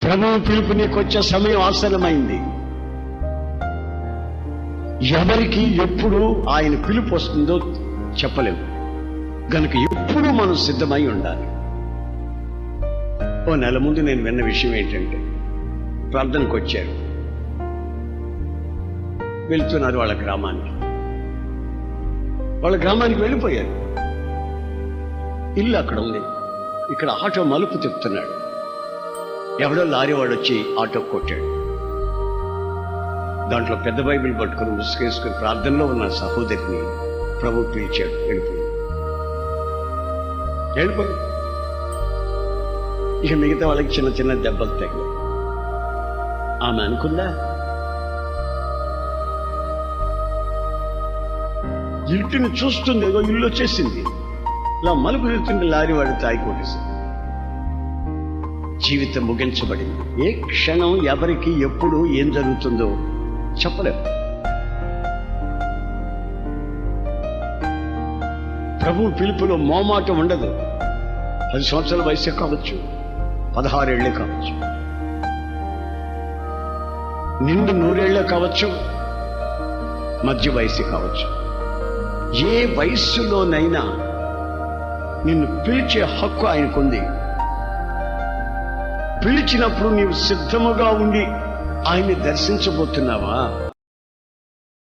ప్రభువు పిలుపు నీకు వచ్చే సమయం ఆసన్నమైంది. ఎవరికి ఎప్పుడు ఆయన పిలుపు వస్తుందో చెప్పలేము గనుక ఎప్పుడూ మనం సిద్ధమై ఉండాలి. ఓ నెల ముందు నేను విన్న విషయం ఏంటంటే, ప్రార్థనకు వచ్చారు, వెళ్తున్నారు వాళ్ళ గ్రామానికి వెళ్ళిపోయారు. ఇల్లు అక్కడ ఉంది, ఇక్కడ ఆటో మలుపు తిప్పుతున్నాడు. ఎవడో లారీ వాడు వచ్చి ఆటో కొట్టాడు. దాంట్లో పెద్ద బైబిల్ పట్టుకుని ముసుగేసుకుని ప్రార్థనలో ఉన్న సహోదరిని ప్రభు పిలిచాడు. వెళ్ళిపోయి ఇక మిగతా వాళ్ళకి చిన్న చిన్న దెబ్బలు తగిలాయి. ఆమె అనుకుందా, ఇంటిని చూస్తుంది, ఏదో ఇల్లు వచ్చేసింది. ఇలా మలుపు తిరుగుతుంటే లారీ వాడి తాయి కొట్టేసింది. జీవితం ముగించబడింది. ఏ క్షణం ఎవరికి ఎప్పుడు ఏం జరుగుతుందో చెప్పలేము. ప్రభువు పిలుపులో మోమాటం ఉండదు. 10 సంవత్సరాల వయసే కావచ్చు, 16 ఏళ్లే కావచ్చు, నిండు 100 ఏళ్లే కావచ్చు, మధ్య వయసు కావచ్చు. ఏ వయస్సులోనైనా నిన్ను పిలిచే హక్కు ఆయనకుంది. పిలిచినప్పుడు నీవు సిద్ధముగా ఉండి ఆయన్ని దర్శించబోతున్నావా?